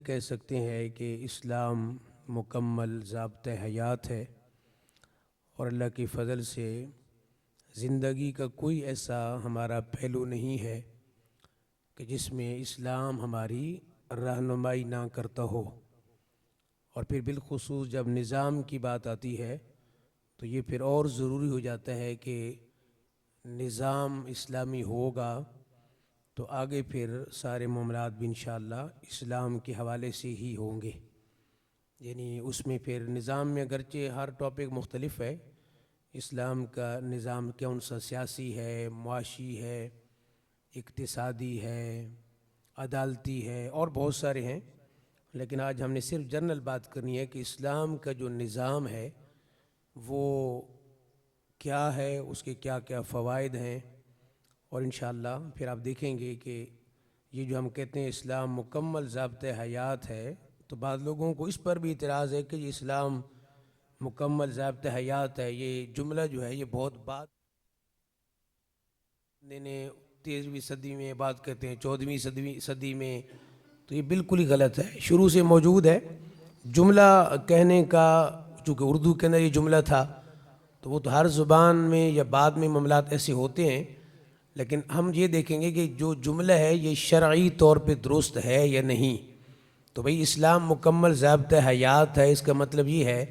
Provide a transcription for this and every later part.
کہہ سکتے ہیں کہ اسلام مکمل ضابطۂ حیات ہے اور اللہ کی فضل سے زندگی کا کوئی ایسا ہمارا پہلو نہیں ہے کہ جس میں اسلام ہماری رہنمائی نہ کرتا ہو۔ اور پھر بالخصوص جب نظام کی بات آتی ہے تو یہ پھر اور ضروری ہو جاتا ہے کہ نظام اسلامی ہوگا تو آگے پھر سارے معاملات بھی انشاءاللہ اسلام کے حوالے سے ہی ہوں گے۔ یعنی اس میں پھر نظام میں اگرچہ ہر ٹاپک مختلف ہے، اسلام کا نظام کون سا سیاسی ہے، معاشی ہے، اقتصادی ہے، عدالتی ہے اور بہت سارے ہیں، لیکن آج ہم نے صرف جنرل بات کرنی ہے کہ اسلام کا جو نظام ہے وہ کیا ہے، اس کے کیا کیا فوائد ہیں۔ اور انشاءاللہ پھر آپ دیکھیں گے کہ یہ جو ہم کہتے ہیں اسلام مکمل ضابطۂ حیات ہے، تو بعض لوگوں کو اس پر بھی اعتراض ہے کہ یہ اسلام مکمل ضابطۂ حیات ہے، یہ جملہ جو ہے یہ بہت بعد نے 13ویں صدی میں بات کرتے ہیں، 14ویں صدی میں، تو یہ بالکل ہی غلط ہے، شروع سے موجود ہے۔ جملہ کہنے کا چونکہ اردو کے اندر یہ جملہ تھا تو وہ تو ہر زبان میں یا بعد میں معاملات ایسے ہوتے ہیں، لیکن ہم یہ دیکھیں گے کہ جو جملہ ہے یہ شرعی طور پہ درست ہے یا نہیں۔ تو بھئی اسلام مکمل ضابطۂ حیات ہے، اس کا مطلب یہ ہے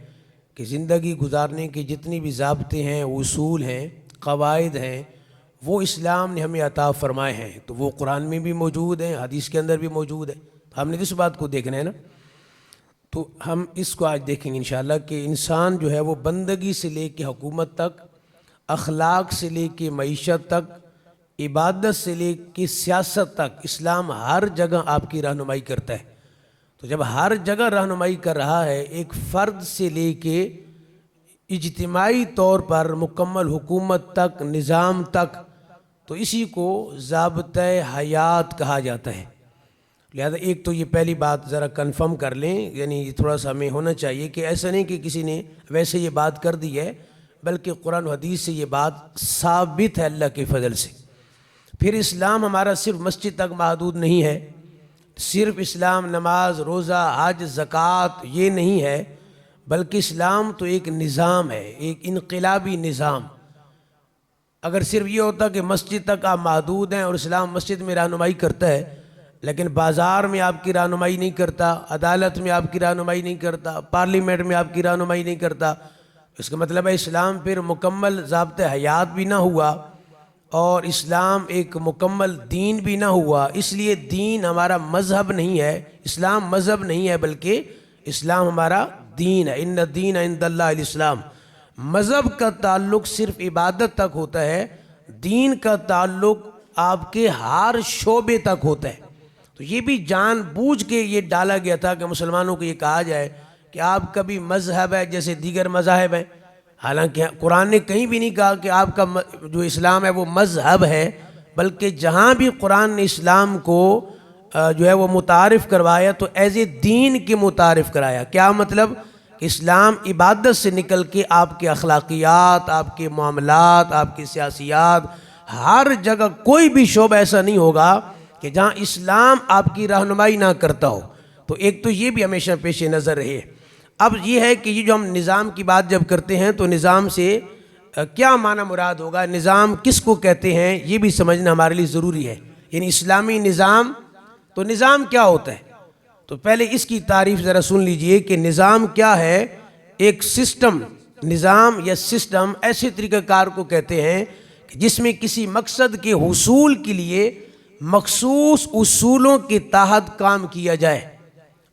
کہ زندگی گزارنے کے جتنی بھی ضابطے ہیں، اصول ہیں، قواعد ہیں، وہ اسلام نے ہمیں عطا فرمائے ہیں، تو وہ قرآن میں بھی موجود ہیں، حدیث کے اندر بھی موجود ہے۔ ہم نے اس بات کو دیکھنا ہے نا، تو ہم اس کو آج دیکھیں گے انشاءاللہ کہ انسان جو ہے وہ بندگی سے لے کے حکومت تک، اخلاق سے لے کے معیشت تک، عبادت سے لے کے سیاست تک، اسلام ہر جگہ آپ کی رہنمائی کرتا ہے۔ تو جب ہر جگہ رہنمائی کر رہا ہے، ایک فرد سے لے کے اجتماعی طور پر مکمل حکومت تک، نظام تک، تو اسی کو ضابطۂ حیات کہا جاتا ہے۔ لہذا ایک تو یہ پہلی بات ذرا کنفرم کر لیں، یعنی تھوڑا سا ہمیں ہونا چاہیے کہ ایسا نہیں کہ کسی نے ویسے یہ بات کر دی ہے، بلکہ قرآن و حدیث سے یہ بات ثابت ہے اللہ کے فضل سے۔ پھر اسلام ہمارا صرف مسجد تک محدود نہیں ہے، صرف اسلام نماز، روزہ، حج، زکوٰۃ یہ نہیں ہے، بلکہ اسلام تو ایک نظام ہے، ایک انقلابی نظام۔ اگر صرف یہ ہوتا کہ مسجد تک آپ محدود ہیں اور اسلام مسجد میں رہنمائی کرتا ہے، لیکن بازار میں آپ کی رہنمائی نہیں کرتا، عدالت میں آپ کی رہنمائی نہیں کرتا، پارلیمنٹ میں آپ کی رہنمائی نہیں کرتا، اس کا مطلب ہے اسلام پھر مکمل ضابطۂ حیات بھی نہ ہوا اور اسلام ایک مکمل دین بھی نہ ہوا۔ اس لیے دین ہمارا مذہب نہیں ہے، اسلام مذہب نہیں ہے، بلکہ اسلام ہمارا دین ہے۔ ان الدین عند اللہ الاسلام۔ مذہب کا تعلق صرف عبادت تک ہوتا ہے، دین کا تعلق آپ کے ہر شعبے تک ہوتا ہے۔ تو یہ بھی جان بوجھ کے یہ ڈالا گیا تھا کہ مسلمانوں کو یہ کہا جائے کہ آپ کا بھی مذہب ہے جیسے دیگر مذاہب ہیں، حالانکہ قرآن نے کہیں بھی نہیں کہا کہ آپ کا جو اسلام ہے وہ مذہب ہے، بلکہ جہاں بھی قرآن نے اسلام کو جو ہے وہ متعارف کروایا تو ایز اے دین کے متعارف کرایا۔ کیا مطلب؟ کہ اسلام عبادت سے نکل کے آپ کے اخلاقیات، آپ کے معاملات، آپ کی سیاسیات، ہر جگہ کوئی بھی شعبہ ایسا نہیں ہوگا کہ جہاں اسلام آپ کی رہنمائی نہ کرتا ہو۔ تو ایک تو یہ بھی ہمیشہ پیش نظر رہے۔ اب یہ ہے کہ یہ جو ہم نظام کی بات جب کرتے ہیں تو نظام سے کیا معنی مراد ہوگا، نظام کس کو کہتے ہیں، یہ بھی سمجھنا ہمارے لیے ضروری ہے۔ یعنی اسلامی نظام، تو نظام کیا ہوتا ہے؟ تو پہلے اس کی تعریف ذرا سن لیجئے کہ نظام کیا ہے۔ ایک سسٹم، نظام یا سسٹم ایسے طریقہ کار کو کہتے ہیں کہ جس میں کسی مقصد کے حصول کے لیے مخصوص اصولوں کے تحت کام کیا جائے۔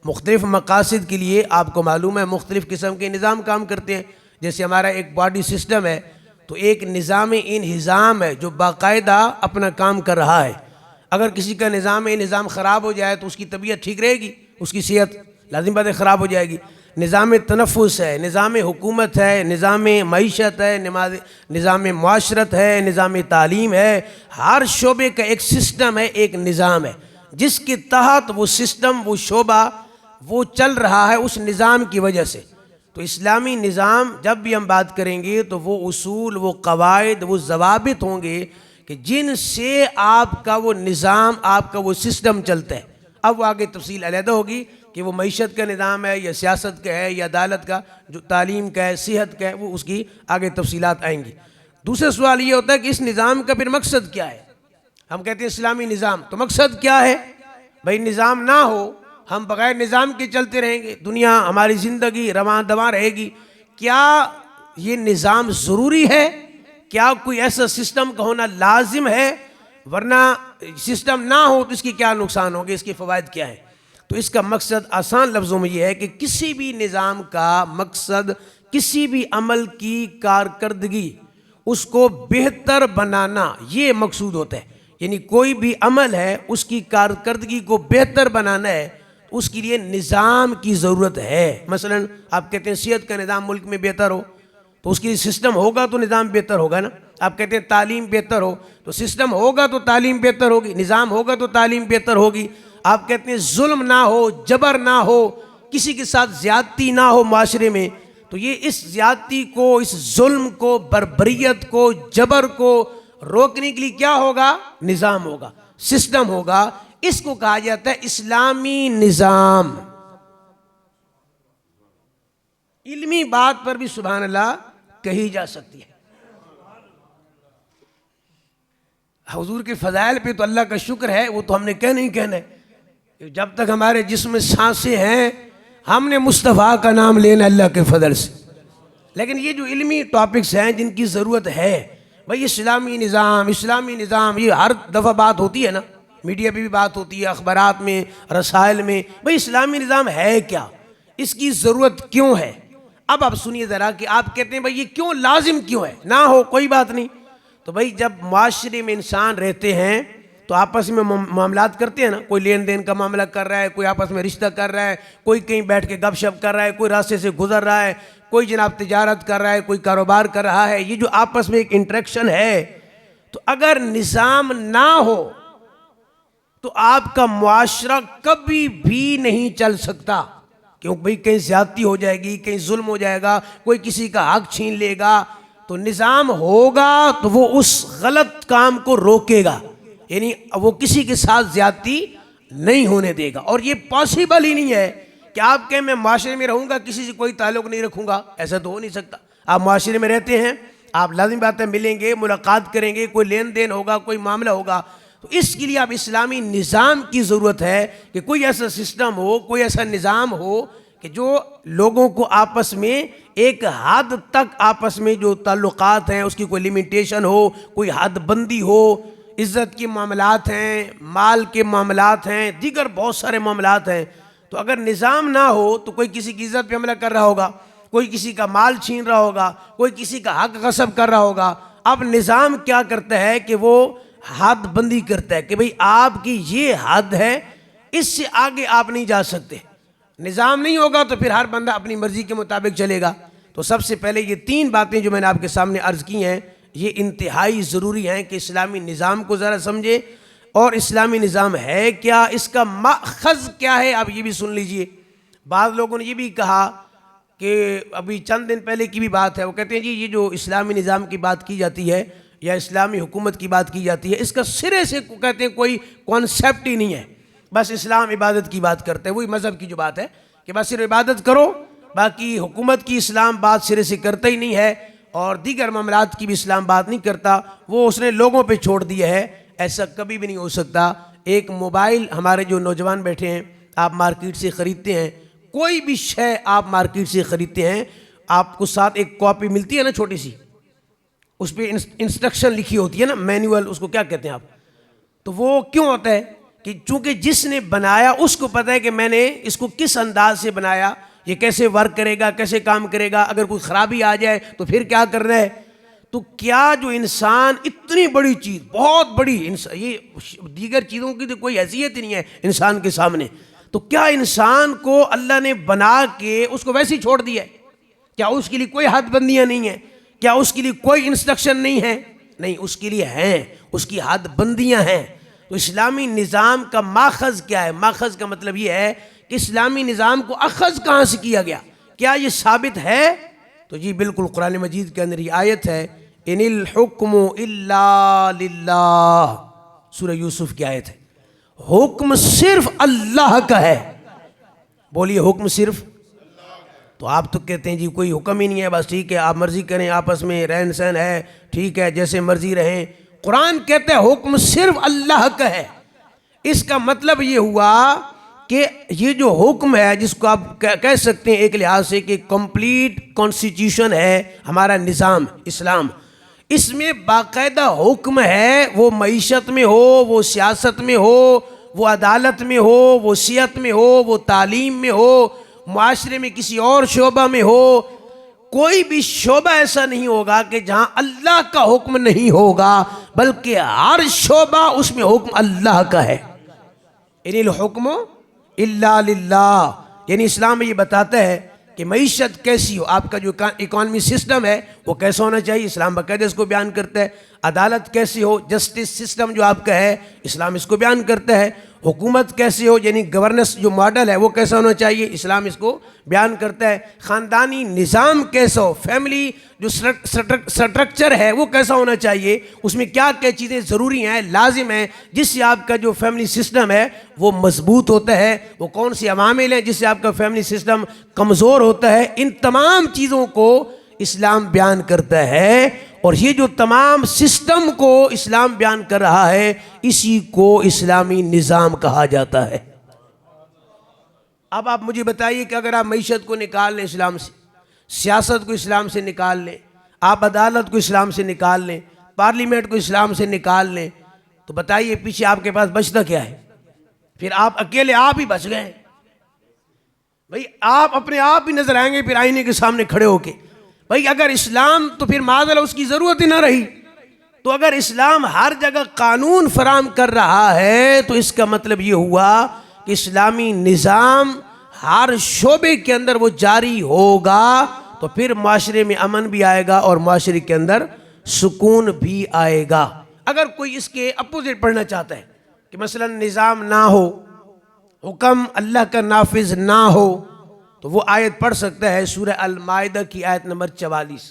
مختلف مقاصد کے لیے آپ کو معلوم ہے مختلف قسم کے نظام کام کرتے ہیں۔ جیسے ہمارا ایک باڈی سسٹم ہے تو ایک نظام انہضام ہے جو باقاعدہ اپنا کام کر رہا ہے۔ اگر کسی کا نظام خراب ہو جائے تو اس کی طبیعت ٹھیک رہے گی، اس کی صحت لازم بات ہے خراب ہو جائے گی۔ نظام تنفس ہے، نظام حکومت ہے، نظام معیشت ہے، نظام معاشرت ہے، نظام تعلیم ہے، ہر شعبے کا ایک سسٹم ہے، ایک نظام ہے جس کے تحت وہ سسٹم، وہ شعبہ وہ چل رہا ہے اس نظام کی وجہ سے۔ تو اسلامی نظام جب بھی ہم بات کریں گے تو وہ اصول، وہ قواعد، وہ ضوابط ہوں گے کہ جن سے آپ کا وہ نظام، آپ کا وہ سسٹم چلتا ہے۔ اب وہ آگے تفصیل علیحدہ ہوگی کہ وہ معیشت کا نظام ہے یا سیاست کا ہے یا عدالت کا، جو تعلیم کا ہے، صحت کا ہے، وہ اس کی آگے تفصیلات آئیں گی۔ دوسرا سوال یہ ہوتا ہے کہ اس نظام کا پھر مقصد کیا ہے؟ ہم کہتے ہیں اسلامی نظام، تو مقصد کیا ہے؟ بھائی نظام نہ ہو، ہم بغیر نظام کے چلتے رہیں گے، دنیا ہماری زندگی رواں دواں رہے گی، کیا یہ نظام ضروری ہے؟ کیا کوئی ایسا سسٹم کا ہونا لازم ہے؟ ورنہ سسٹم نہ ہو تو اس کی کیا نقصان ہوگے، اس کے فوائد کیا ہیں؟ تو اس کا مقصد آسان لفظوں میں یہ ہے کہ کسی بھی نظام کا مقصد کسی بھی عمل کی کارکردگی اس کو بہتر بنانا، یہ مقصود ہوتا ہے۔ یعنی کوئی بھی عمل ہے اس کی کارکردگی کو بہتر بنانا ہے، اس کے لیے نظام کی ضرورت ہے۔ مثلا آپ کہتے ہیں صحت کا نظام ملک میں بہتر ہو تو اس کے لیے سسٹم ہوگا تو نظام بہتر ہوگا نا۔ آپ کہتے ہیں تعلیم بہتر ہو تو سسٹم ہوگا تو تعلیم بہتر ہوگی، نظام ہوگا تو تعلیم بہتر ہوگی۔ آپ کہتے ہیں ظلم نہ ہو، جبر نہ ہو، کسی کے ساتھ زیادتی نہ ہو معاشرے میں، تو یہ اس زیادتی کو، اس ظلم کو، بربریت کو، جبر کو روکنے کے لیے کیا ہوگا؟ نظام ہوگا، سسٹم ہوگا۔ اس کو کہا جاتا ہے اسلامی نظام۔ علمی بات پر بھی سبحان اللہ کہی جا سکتی ہے۔ حضور کے فضائل پہ تو اللہ کا شکر ہے، وہ تو ہم نے کہنا ہی کہنا ہے۔ جب تک ہمارے جسم میں سانسیں ہیں ہم نے مصطفیٰ کا نام لینا اللہ کے فضل سے۔ لیکن یہ جو علمی ٹاپکس ہیں جن کی ضرورت ہے، بھئی اسلامی نظام، اسلامی نظام، یہ ہر دفعہ بات ہوتی ہے نا، میڈیا پہ بھی بات ہوتی ہے، اخبارات میں، رسائل میں، بھئی اسلامی نظام ہے کیا؟ اس کی ضرورت کیوں ہے؟ اب آپ سنیے ذرا کہ آپ کہتے ہیں بھئی یہ کیوں لازم کیوں ہے؟ نہ ہو کوئی بات نہیں، تو بھئی جب معاشرے میں انسان رہتے ہیں تو آپس میں معاملات کرتے ہیں نا، کوئی لین دین کا معاملہ کر رہا ہے، کوئی آپس میں رشتہ کر رہا ہے، کوئی کہیں بیٹھ کے گپ شپ کر رہا ہے، کوئی راستے سے گزر رہا ہے، کوئی جناب تجارت کر رہا ہے، کوئی کاروبار کر رہا ہے، یہ جو آپس میں ایک انٹریکشن ہے، تو اگر نظام نہ ہو تو آپ کا معاشرہ کبھی بھی نہیں چل سکتا، کیونکہ بھئی کہیں زیادتی ہو جائے گی، کہیں ظلم ہو جائے گا، کوئی کسی کا حق چھین لے گا۔ تو نظام ہوگا تو وہ اس غلط کام کو روکے گا، یعنی وہ کسی کے ساتھ زیادتی نہیں ہونے دے گا۔ اور یہ پاسیبل ہی نہیں ہے کہ آپ کہیں میں معاشرے میں رہوں گا کسی سے کوئی تعلق نہیں رکھوں گا، ایسا تو ہو نہیں سکتا۔ آپ معاشرے میں رہتے ہیں، آپ لازم بات ہے ملیں گے، ملاقات کریں گے، کوئی لین دین ہوگا، کوئی معاملہ ہوگا، تو اس کے لیے آپ اسلامی نظام کی ضرورت ہے کہ کوئی ایسا سسٹم ہو، کوئی ایسا نظام ہو کہ جو لوگوں کو آپس میں ایک حد تک آپس میں جو تعلقات ہیں اس کی کوئی لیمیٹیشن ہو، کوئی حد بندی ہو، عزت کے معاملات ہیں، مال کے معاملات ہیں، دیگر بہت سارے معاملات ہیں۔ تو اگر نظام نہ ہو تو کوئی کسی کی عزت پہ حملہ کر رہا ہوگا، کوئی کسی کا مال چھین رہا ہوگا، کوئی کسی کا حق غصب کر رہا ہوگا۔ اب نظام کیا کرتا ہے کہ وہ حد بندی کرتا ہے کہ بھئی آپ کی یہ حد ہے، اس سے آگے آپ نہیں جا سکتے۔ نظام نہیں ہوگا تو پھر ہر بندہ اپنی مرضی کے مطابق چلے گا۔ تو سب سے پہلے یہ تین باتیں جو میں نے آپ کے سامنے عرض کی ہیں، یہ انتہائی ضروری ہیں کہ اسلامی نظام کو ذرا سمجھے، اور اسلامی نظام ہے کیا، اس کا ماخذ کیا ہے، آپ یہ بھی سن لیجئے۔ بعض لوگوں نے یہ بھی کہا کہ ابھی چند دن پہلے کی بھی بات ہے، وہ کہتے ہیں جی یہ جو اسلامی نظام کی بات کی جاتی ہے یا اسلامی حکومت کی بات کی جاتی ہے، اس کا سرے سے کہتے ہیں کوئی کانسیپٹ ہی نہیں ہے، بس اسلام عبادت کی بات کرتے ہیں، وہی مذہب کی جو بات ہے کہ بس صرف عبادت کرو، باقی حکومت کی اسلام بات سرے سے کرتا ہی نہیں ہے، اور دیگر معاملات کی بھی اسلام بات نہیں کرتا، وہ اس نے لوگوں پہ چھوڑ دیا ہے۔ ایسا کبھی بھی نہیں ہو سکتا۔ ایک موبائل ہمارے جو نوجوان بیٹھے ہیں، آپ مارکیٹ سے خریدتے ہیں، کوئی بھی شے آپ مارکیٹ سے خریدتے ہیں، آپ کو ساتھ ایک کاپی ملتی ہے نا چھوٹی سی، اس پہ انسٹرکشن لکھی ہوتی ہے نا، مینول، اس کو کیا کہتے ہیں آپ؟ تو وہ کیوں ہوتا ہے کہ چونکہ جس نے بنایا اس کو پتہ ہے کہ میں نے اس کو کس انداز سے بنایا، یہ کیسے ورک کرے گا، کیسے کام کرے گا، اگر کوئی خرابی آ جائے تو پھر کیا کرنا ہے۔ تو کیا جو انسان اتنی بڑی چیز، بہت بڑی، یہ دیگر چیزوں کی تو کوئی حیثیت ہی نہیں ہے انسان کے سامنے، تو کیا انسان کو اللہ نے بنا کے اس کو ویسے ہی چھوڑ دیا ہے؟ کیا اس کے لیے کوئی حد بندیاں نہیں ہیں؟ کیا اس کے لیے کوئی انسٹرکشن نہیں ہے؟ نہیں، اس کے لیے ہیں، اس کی حد بندیاں ہیں۔ تو اسلامی نظام کا ماخذ کیا ہے؟ ماخذ کا مطلب یہ ہے کہ اسلامی نظام کو اخذ کہاں سے کیا گیا، کیا یہ ثابت ہے؟ تو جی بالکل، قرآن مجید کے اندر یہ آیت ہے، ان الحکم الا للہ، سورہ یوسف کی آیت ہے، حکم صرف اللہ کا ہے۔ بولیے حکم صرف. تو آپ تو کہتے ہیں جی کوئی حکم ہی نہیں ہے, بس ٹھیک ہے آپ مرضی کریں, آپس میں رہن سہن ہے, ٹھیک ہے جیسے مرضی رہیں. قرآن کہتے ہیں حکم صرف اللہ کا ہے. اس کا مطلب یہ ہوا کہ یہ جو حکم ہے, جس کو آپ کہہ سکتے ہیں ایک لحاظ سے کہ کمپلیٹ کانسٹیٹیوشن ہے ہمارا نظام اسلام, اس میں باقاعدہ حکم ہے. وہ معیشت میں ہو, وہ سیاست میں ہو, وہ عدالت میں ہو, وہ صحت میں ہو, وہ تعلیم میں ہو, معاشرے میں کسی اور شعبہ میں ہو, کوئی بھی شعبہ ایسا نہیں ہوگا کہ جہاں اللہ کا حکم نہیں ہوگا, بلکہ ہر شعبہ اس میں حکم اللہ کا ہے. یعنی الحکم الا للہ. یعنی اسلام یہ بتاتا ہے کہ معیشت کیسی ہو, آپ کا جو اکانومی سسٹم ہے وہ کیسا ہونا چاہیے, اسلام باقاعدہ اس کو بیان کرتا ہے. عدالت کیسی ہو, جسٹس سسٹم جو آپ کا ہے, اسلام اس کو بیان کرتا ہے. حکومت کیسی ہو, یعنی گورننس جو ماڈل ہے وہ کیسا ہونا چاہیے, اسلام اس کو بیان کرتا ہے. خاندانی نظام کیسا ہو, فیملی جو سٹرکچر ہے وہ کیسا ہونا چاہیے, اس میں کیا کیا چیزیں ضروری ہیں, لازم ہیں, جس سے آپ کا جو فیملی سسٹم ہے وہ مضبوط ہوتا ہے. وہ کون سی عوامل ہیں جس سے آپ کا فیملی سسٹم کمزور ہوتا ہے. ان تمام چیزوں کو اسلام بیان کرتا ہے. اور یہ جو تمام سسٹم کو اسلام بیان کر رہا ہے, اسی کو اسلامی نظام کہا جاتا ہے. اب آپ مجھے بتائیے کہ اگر آپ معیشت کو نکال لیں اسلام سے, سیاست کو اسلام سے نکال لیں, آپ عدالت کو اسلام سے نکال لیں, پارلیمنٹ کو اسلام سے نکال لیں, تو بتائیے پیچھے آپ کے پاس بچتا کیا ہے؟ پھر آپ اکیلے آپ ہی بچ گئے. بھئی آپ اپنے آپ ہی نظر آئیں گے پھر آئینے کے سامنے کھڑے ہو کے. بھئی اگر اسلام, تو پھر معاذ اس کی ضرورت ہی نہ رہی. تو اگر اسلام ہر جگہ قانون فراہم کر رہا ہے تو اس کا مطلب یہ ہوا کہ اسلامی نظام ہر شعبے کے اندر وہ جاری ہوگا, تو پھر معاشرے میں امن بھی آئے گا اور معاشرے کے اندر سکون بھی آئے گا. اگر کوئی اس کے اپوزٹ پڑھنا چاہتا ہے کہ مثلا نظام نہ ہو, حکم اللہ کا نافذ نہ ہو, تو وہ آیت پڑھ سکتا ہے سورہ المائدہ کی آیت نمبر 44,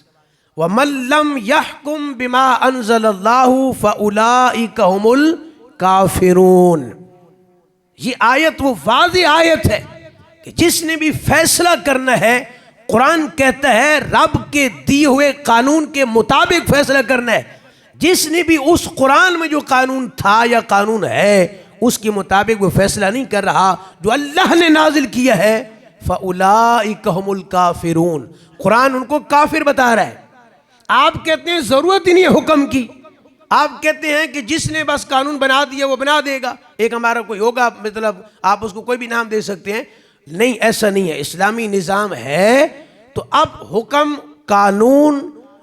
وَمَن لَّمْ يَحْكُم بِمَا أَنزَلَ اللَّهُ فَأُولَٰئِكَ هُمُ الْكَافِرُونَ. یہ آیت وہ واضح آیت ہے کہ جس نے بھی فیصلہ کرنا ہے, قرآن کہتا ہے رب کے دیے ہوئے قانون کے مطابق فیصلہ کرنا ہے. جس نے بھی اس قرآن میں جو قانون تھا یا قانون ہے اس کے مطابق وہ فیصلہ نہیں کر رہا جو اللہ نے نازل کیا ہے, فَأُولَٰئِكَ هُمُ الْكَافِرُونَ. قرآن ان کو کافر بتا رہا ہے. آپ کہتے ہیں ضرورت ہی نہیں ہے حکم کی, آپ کہتے ہیں کہ جس نے بس قانون بنا دیا وہ بنا دے گا. ایک ہمارا کوئی ہوگا, مطلب آپ اس کو کوئی بھی نام دے سکتے ہیں, نہیں ایسا نہیں ہے. اسلامی نظام ہے تو اب حکم, قانون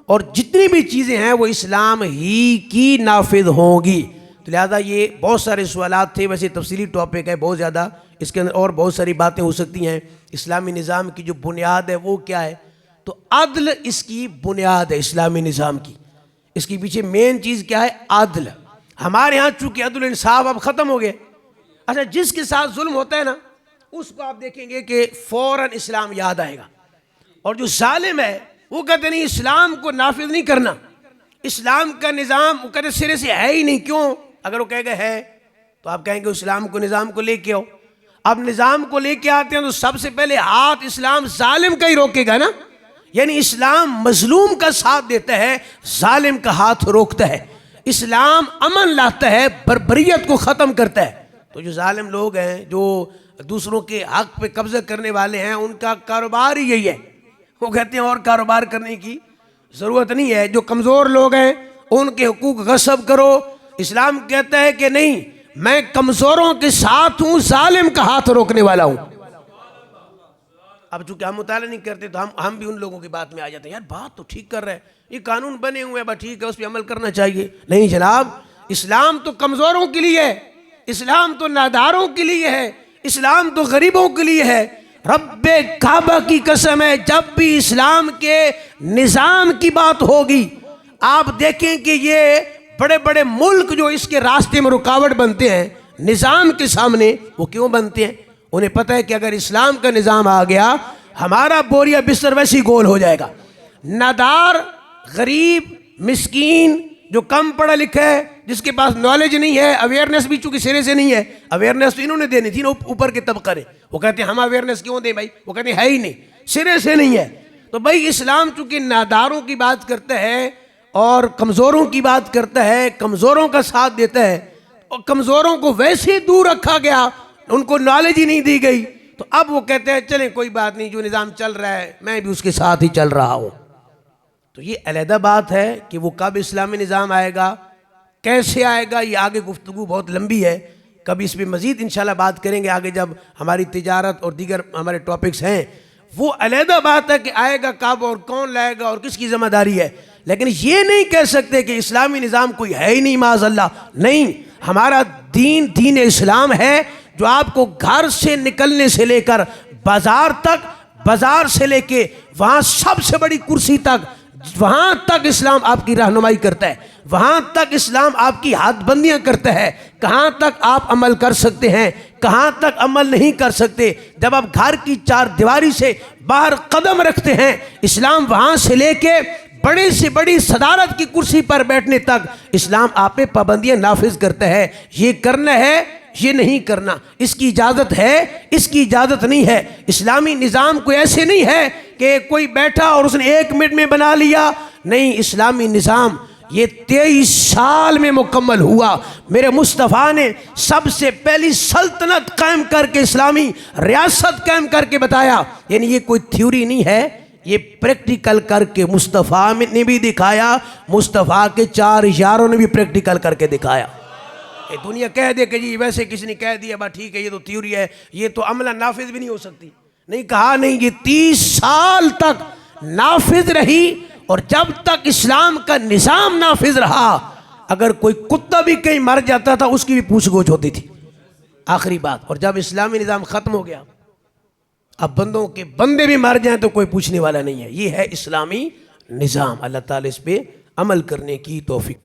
اور جتنی بھی چیزیں ہیں وہ اسلام ہی کی نافذ ہوں گی. تو لہذا یہ بہت سارے سوالات تھے, ویسے تفصیلی ٹاپک ہے بہت زیادہ, اس کے اندر اور بہت ساری باتیں ہو سکتی ہیں. اسلامی نظام کی جو بنیاد ہے وہ کیا ہے, تو عدل اس کی بنیاد ہے اسلامی نظام کی. اس کے پیچھے مین چیز کیا ہے, عدل. ہمارے ہاں چونکہ عدل انصاف اب ختم ہو گئے. اچھا جس کے ساتھ ظلم ہوتا ہے نا اس کو آپ دیکھیں گے کہ فوراً اسلام یاد آئے گا, اور جو ظالم ہے وہ کہتے نہیں اسلام کو نافذ نہیں کرنا, اسلام کا نظام وہ کہتے سرے سے ہے ہی نہیں. کیوں؟ اگر وہ کہے گا ہے تو آپ کہیں گے اسلام کو, نظام کو لے کے آؤ. اب نظام کو لے کے آتے ہیں تو سب سے پہلے ہاتھ اسلام ظالم کا ہی روکے گا نا. یعنی اسلام مظلوم کا ساتھ دیتا ہے, ظالم کا ہاتھ روکتا ہے. اسلام امن لاتا ہے, بربریت کو ختم کرتا ہے. تو جو ظالم لوگ ہیں, جو دوسروں کے حق پہ قبضہ کرنے والے ہیں, ان کا کاروبار ہی یہی ہے. وہ کہتے ہیں اور کاروبار کرنے کی ضرورت نہیں ہے. جو کمزور لوگ ہیں ان کے حقوق غصب کرو. اسلام کہتا ہے کہ نہیں, میں کمزوروں کے ساتھ ہوں, ظالم کا ہاتھ روکنے والا ہوں. اب چونکہ ہم مطالعہ نہیں کرتے تو ہم بھی ان لوگوں کی بات میں آ جاتے ہیں, یار بات تو ٹھیک کر رہے ہیں, یہ قانون بنے ہوئے ہیں, بس ٹھیک ہے اس پہ عمل کرنا چاہیے. نہیں جناب, اسلام تو کمزوروں کے لیے ہے, اسلام تو ناداروں کے لیے ہے, اسلام تو غریبوں کے لیے ہے. رب کعبہ کی قسم ہے, جب بھی اسلام کے نظام کی بات ہوگی آپ دیکھیں کہ یہ بڑے بڑے ملک جو اس کے راستے میں رکاوٹ بنتے ہیں نظام کے سامنے, وہ کیوں بنتے ہیں؟ انہیں پتہ ہے کہ اگر اسلام کا نظام آ گیا ہمارا بوریا بستر ویسے ہی گول ہو جائے گا. نادار, غریب, مسکین جو کم پڑھا لکھا ہے، جس کے پاس نالج نہیں ہے، اویئرنیس بھی چونکہ سرے سے نہیں ہے، اویئرنیس تو انہوں نے دینی تھی نا، اوپر کے طبقہ نے، وہ کہتے ہیں ہم اویئرنیس کیوں دیں بھائی، وہ کہتے ہیں ہے ہی نہیں، سرے سے نہیں ہے. تو بھائی اسلام چونکہ ناداروں کی بات کرتا ہے اور کمزوروں کی بات کرتا ہے، کمزوروں کا ساتھ دیتا ہے، اور کمزوروں کو ویسے ہی دور رکھا گیا، ان کو نالج ہی نہیں دی گئی. تو اب وہ کہتے ہیں چلیں کوئی بات نہیں، جو نظام چل رہا ہے میں بھی اس کے ساتھ ہی چل رہا ہوں. تو یہ علیحدہ بات ہے کہ وہ کب اسلامی نظام آئے گا، کیسے آئے گا، یہ آگے گفتگو بہت لمبی ہے، کبھی اس پہ مزید انشاءاللہ بات کریں گے آگے جب ہماری تجارت اور دیگر ہمارے ٹاپکس ہیں. وہ علیحدہ بات ہے کہ آئے گا کب اور کون لائے گا اور کس کی ذمہ داری ہے، لیکن یہ نہیں کہہ سکتے کہ اسلامی نظام کوئی ہے ہی نہیں معاذ اللہ. نہیں، ہمارا دین دین اسلام ہے جو آپ کو گھر سے نکلنے سے لے کر بازار تک، بازار سے لے کے وہاں سب سے بڑی کرسی تک، وہاں تک اسلام آپ کی رہنمائی کرتا ہے، وہاں تک اسلام آپ کی حد بندیاں کرتا ہے، کہاں تک آپ عمل کر سکتے ہیں، کہاں تک عمل نہیں کر سکتے. جب آپ گھر کی چار دیواری سے باہر قدم رکھتے ہیں، اسلام وہاں سے لے کے بڑی سے بڑی صدارت کی کرسی پر بیٹھنے تک اسلام آپ پہ پابندیاں نافذ کرتا ہے. یہ کرنا ہے، یہ نہیں کرنا، اس کی اجازت ہے، اس کی اجازت نہیں ہے. اسلامی نظام کوئی ایسے نہیں ہے کہ کوئی بیٹھا اور اس نے 1 منٹ میں بنا لیا. نہیں، اسلامی نظام یہ 23 سال میں مکمل ہوا. میرے مصطفیٰ نے سب سے پہلی سلطنت قائم کر کے اسلامی ریاست قائم کر کے بتایا. یعنی یہ کوئی تھیوری نہیں ہے، یہ پریکٹیکل کر کے مصطفیٰ نے بھی دکھایا، مصطفیٰ کے 4 یاروں نے بھی پریکٹیکل کر کے دکھایا. دنیا کہہ دے کہ جی ویسے کسی نے کہہ دیا بات ٹھیک ہے، یہ تو تھیوری ہے، یہ تو عملہ نافذ بھی نہیں ہو سکتی. نہیں کہا، نہیں، یہ 30 سال تک نافذ رہی. اور جب تک اسلام کا نظام نافذ رہا، اگر کوئی کتا بھی کہیں مر جاتا تھا اس کی بھی پوچھ گچھ ہوتی تھی. آخری بات. اور جب اسلامی نظام ختم ہو گیا، اب بندوں کے بندے بھی مر جائیں تو کوئی پوچھنے والا نہیں ہے. یہ ہے اسلامی نظام. اللہ تعالیٰ اس پہ عمل کرنے کی توفیق.